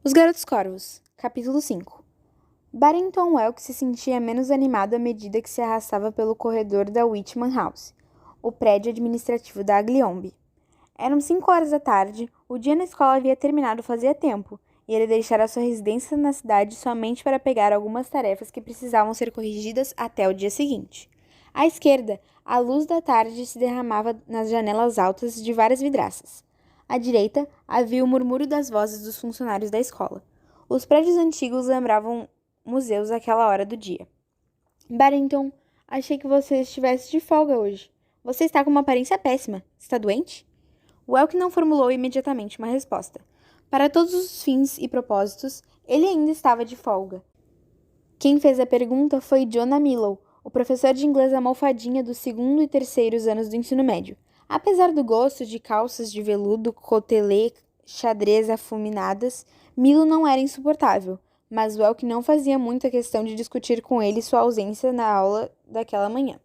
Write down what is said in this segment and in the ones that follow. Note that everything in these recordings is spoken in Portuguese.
Os Garotos Corvos, capítulo 5. Barrington Welk se sentia menos animado à medida que se arrastava pelo corredor da Whitman House, o prédio administrativo da Agliombe. Eram 5 horas da tarde, o dia na escola havia terminado fazia tempo, e ele deixara sua residência na cidade somente para pegar algumas tarefas que precisavam ser corrigidas até o dia seguinte. À esquerda, a luz da tarde se derramava nas janelas altas de várias vidraças. À direita, havia o murmúrio das vozes dos funcionários da escola. Os prédios antigos lembravam museus àquela hora do dia. Barrington, achei que você estivesse de folga hoje. Você está com uma aparência péssima. Está doente? Welk não formulou imediatamente uma resposta. Para todos os fins e propósitos, ele ainda estava de folga. Quem fez a pergunta foi Jonah Millow, o professor de inglês almofadinha dos 2º e 3º anos do ensino médio. Apesar do gosto de calças de veludo, cotelê, xadrez afuminadas, Milo não era insuportável, mas Welk não fazia muita questão de discutir com ele sua ausência na aula daquela manhã.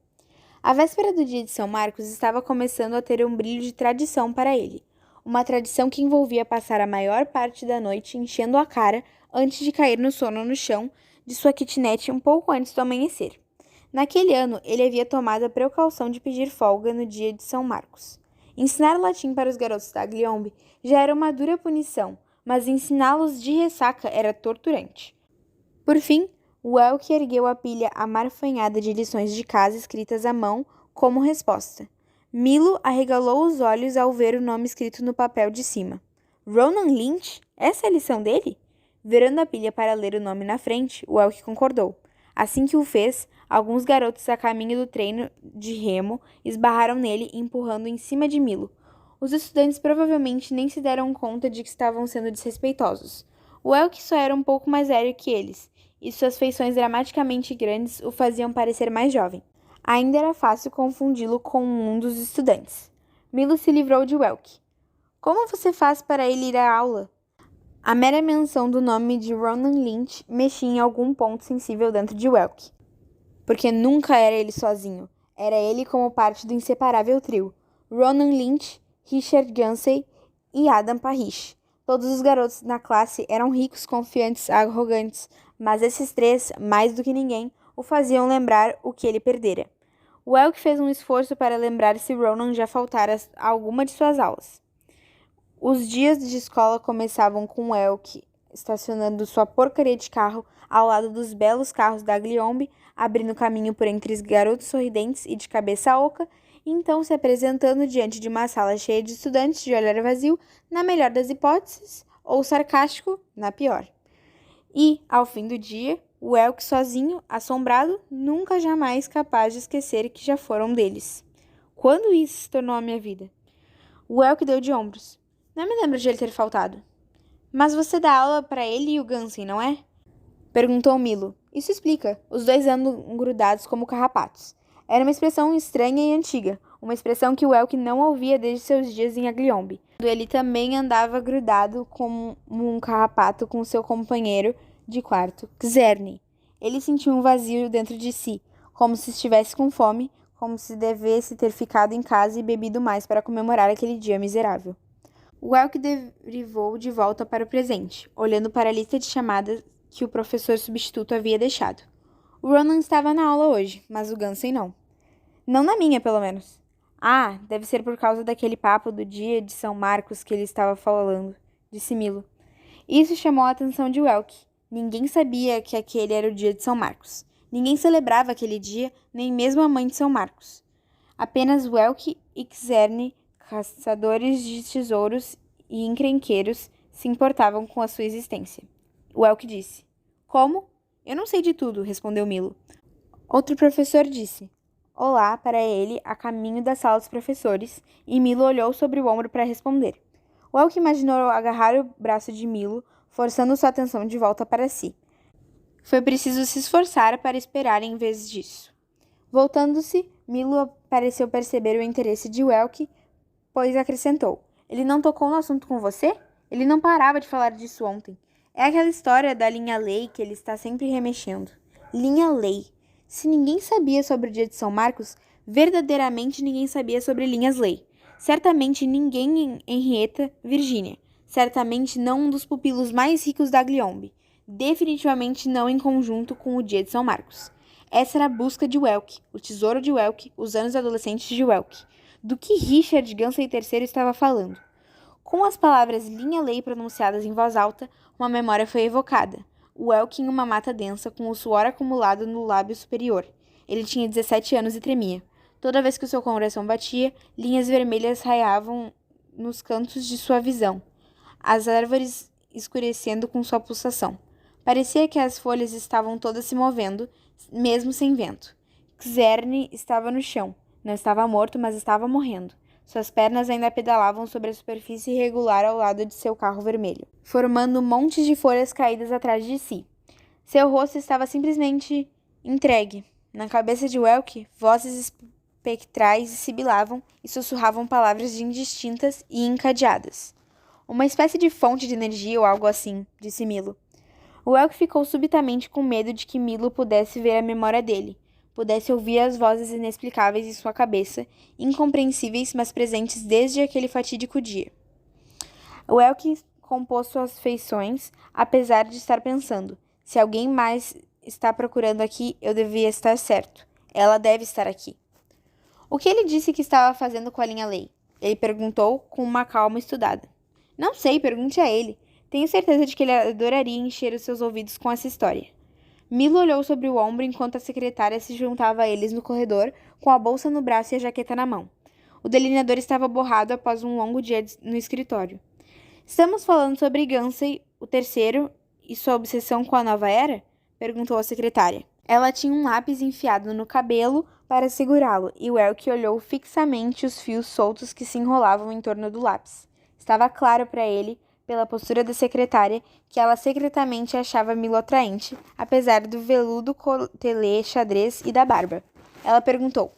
A véspera do dia de São Marcos estava começando a ter um brilho de tradição para ele, uma tradição que envolvia passar a maior parte da noite enchendo a cara antes de cair no sono no chão de sua kitnet um pouco antes do amanhecer. Naquele ano, ele havia tomado a precaução de pedir folga no dia de São Marcos. Ensinar latim para os garotos da Agliombe já era uma dura punição, mas ensiná-los de ressaca era torturante. Por fim, Welk ergueu a pilha amarfanhada de lições de casa escritas à mão como resposta. Milo arregalou os olhos ao ver o nome escrito no papel de cima. Ronan Lynch? Essa é a lição dele? Virando a pilha para ler o nome na frente, Welk concordou. Assim que o fez, alguns garotos a caminho do treino de remo esbarraram nele, empurrando em cima de Milo. Os estudantes provavelmente nem se deram conta de que estavam sendo desrespeitosos. Welk só era um pouco mais velho que eles, e suas feições dramaticamente grandes o faziam parecer mais jovem. Ainda era fácil confundi-lo com um dos estudantes. Milo se livrou de Welk. Como você faz para ele ir à aula? A mera menção do nome de Ronan Lynch mexia em algum ponto sensível dentro de Welk. Porque nunca era ele sozinho. Era ele como parte do inseparável trio. Ronan Lynch, Richard Gansey e Adam Parrish. Todos os garotos na classe eram ricos, confiantes, arrogantes, mas esses três, mais do que ninguém, o faziam lembrar o que ele perdera. Welk fez um esforço para lembrar se Ronan já faltara a alguma de suas aulas. Os dias de escola começavam com Welk estacionando sua porcaria de carro ao lado dos belos carros da Agliombe, abrindo caminho por entre os garotos sorridentes e de cabeça oca, e então se apresentando diante de uma sala cheia de estudantes de olhar vazio, na melhor das hipóteses, ou sarcástico, na pior. E, ao fim do dia, Welk sozinho, assombrado, nunca jamais capaz de esquecer que já foram deles. Quando isso se tornou a minha vida? Welk deu de ombros. Não me lembro de ele ter faltado. Mas você dá aula para ele e o Gansey, não é? Perguntou Milo. Isso explica. Os dois andam grudados como carrapatos. Era uma expressão estranha e antiga, uma expressão que Welk não ouvia desde seus dias em Agliombe. Ele também andava grudado como um carrapato com seu companheiro de quarto, Czerny. Ele sentiu um vazio dentro de si, como se estivesse com fome, como se devesse ter ficado em casa e bebido mais para comemorar aquele dia miserável. Welk derivou de volta para o presente, olhando para a lista de chamadas que o professor substituto havia deixado. O Ronan estava na aula hoje, mas o Gansey não. Não na minha, pelo menos. Ah, deve ser por causa daquele papo do dia de São Marcos que ele estava falando, disse Milo. Isso chamou a atenção de Welk. Ninguém sabia que aquele era o dia de São Marcos. Ninguém celebrava aquele dia, nem mesmo a mãe de São Marcos. Apenas Welk e Czerny, caçadores de tesouros e encrenqueiros, se importavam com a sua existência. Welk disse. Como? Eu não sei de tudo, respondeu Milo. Outro professor disse. Olá para ele a caminho da sala dos professores, e Milo olhou sobre o ombro para responder. Welk imaginou agarrar o braço de Milo, forçando sua atenção de volta para si. Foi preciso se esforçar para esperar em vez disso. Voltando-se, Milo pareceu perceber o interesse de Welk, pois acrescentou. Ele não tocou no assunto com você? Ele não parava de falar disso ontem. É aquela história da linha Lei que ele está sempre remexendo. Linha Lei. Se ninguém sabia sobre o dia de São Marcos, verdadeiramente ninguém sabia sobre linhas Lei. Certamente ninguém em Henrietta, Virgínia. Certamente não um dos pupilos mais ricos da Gliombe. Definitivamente não em conjunto com o dia de São Marcos. Essa era a busca de Welk, o tesouro de Welk, os anos adolescentes de Welk. Do que Richard Gansey III estava falando? Com as palavras linha-lei pronunciadas em voz alta, uma memória foi evocada. Welk em uma mata densa, com o suor acumulado no lábio superior. Ele tinha 17 anos e tremia. Toda vez que o seu coração batia, linhas vermelhas raiavam nos cantos de sua visão, as árvores escurecendo com sua pulsação. Parecia que as folhas estavam todas se movendo, mesmo sem vento. Xerne estava no chão. Não estava morto, mas estava morrendo. Suas pernas ainda pedalavam sobre a superfície irregular ao lado de seu carro vermelho, formando montes de folhas caídas atrás de si. Seu rosto estava simplesmente entregue. Na cabeça de Welk, vozes espectrais sibilavam e sussurravam palavras indistintas e encadeadas. Uma espécie de fonte de energia ou algo assim, disse Milo. Welk ficou subitamente com medo de que Milo pudesse ver a memória dele, pudesse ouvir as vozes inexplicáveis em sua cabeça, incompreensíveis, mas presentes desde aquele fatídico dia. Welk compôs suas feições, apesar de estar pensando: se alguém mais está procurando aqui, eu devia estar certo. Ela deve estar aqui. O que ele disse que estava fazendo com a linha-lei? Ele perguntou com uma calma estudada. Não sei, pergunte a ele. Tenho certeza de que ele adoraria encher os seus ouvidos com essa história. Milo olhou sobre o ombro enquanto a secretária se juntava a eles no corredor, com a bolsa no braço e a jaqueta na mão. O delineador estava borrado após um longo dia no escritório. Estamos falando sobre Gansey, o terceiro, e sua obsessão com a nova era? Perguntou a secretária. Ela tinha um lápis enfiado no cabelo para segurá-lo, e Welk olhou fixamente os fios soltos que se enrolavam em torno do lápis. Estava claro para ele, pela postura da secretária, que ela secretamente achava Milo atraente, apesar do veludo cotelê xadrez e da barba. Ela perguntou: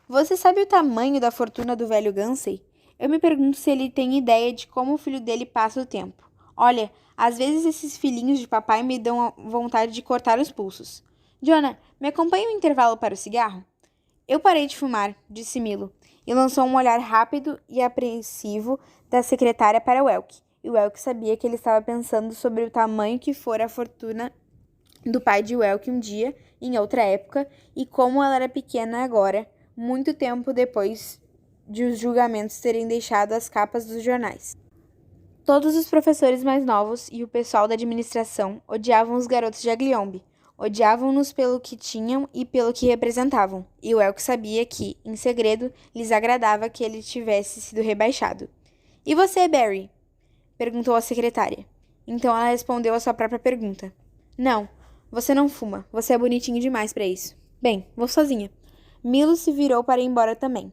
Você sabe o tamanho da fortuna do velho Gansey? Eu me pergunto se ele tem ideia de como o filho dele passa o tempo. Olha, às vezes esses filhinhos de papai me dão a vontade de cortar os pulsos. Jonah, me acompanha um intervalo para o cigarro? Eu parei de fumar, disse Milo, e lançou um olhar rápido e apreensivo da secretária para Welk. E Welk sabia que ele estava pensando sobre o tamanho que fora a fortuna do pai de Welk um dia, em outra época, e como ela era pequena agora, muito tempo depois de os julgamentos terem deixado as capas dos jornais. Todos os professores mais novos e o pessoal da administração odiavam os garotos de Agliombe. Odiavam-nos pelo que tinham e pelo que representavam, e Welk sabia que, em segredo, lhes agradava que ele tivesse sido rebaixado. E você, Barry? Perguntou a secretária. Então ela respondeu a sua própria pergunta. Não, você não fuma. Você é bonitinho demais para isso. Bem, vou sozinha. Milo se virou para ir embora também.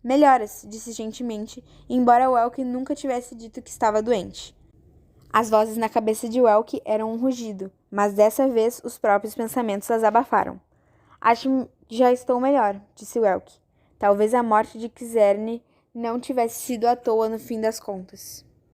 Melhoras, disse gentilmente, embora Welk nunca tivesse dito que estava doente. As vozes na cabeça de Welk eram um rugido, mas dessa vez os próprios pensamentos as abafaram. Acho que já estou melhor, disse Welk. Talvez a morte de Xerne não tivesse sido à toa no fim das contas.